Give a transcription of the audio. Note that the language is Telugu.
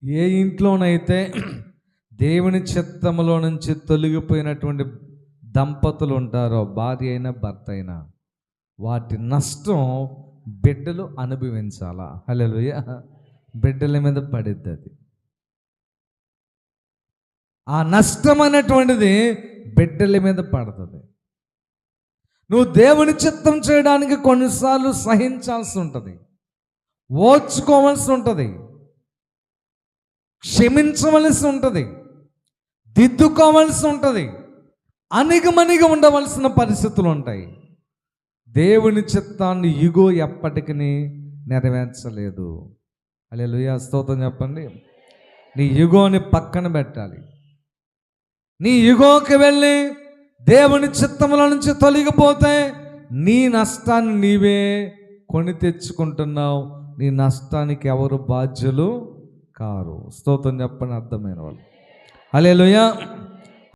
ఏ ఇంట్లోనైతే దేవుని చిత్తములో నుంచి తొలగిపోయినటువంటి దంపతులు ఉంటారో, భార్య అయినా భర్త అయినా, వాటి నష్టం బిడ్డలు అనుభవించాలా. హల్లెలూయా. బిడ్డల మీద పడిద్ది అది. ఆ నష్టం అనేటువంటిది బిడ్డల మీద పడుతుంది. నువ్వు దేవుని చిత్తం చేయడానికి కొన్నిసార్లు సహించాల్సి ఉంటుంది, ఓర్చుకోవాల్సి ఉంటుంది, క్షమించవలసి ఉంటుంది, దిద్దుకోవలసి ఉంటుంది, అణిగమణిగి ఉండవలసిన పరిస్థితులు ఉంటాయి. దేవుని చిత్తాన్ని ఇగో ఎప్పటికీ నెరవేర్చలేదు. హల్లెలూయా, స్తోత్రం చెప్పండి. నీ ఇగోని పక్కన పెట్టాలి. నీ ఇగోకి వెళ్ళి దేవుని చిత్తముల నుంచి తొలగిపోతే నీ నష్టాన్ని నీవే కొని తెచ్చుకుంటున్నావు. నీ నష్టానికి ఎవరు బాధ్యులు కారు. స్తోత్రం చెప్పని అర్థమైన వాళ్ళు. హల్లెలూయా.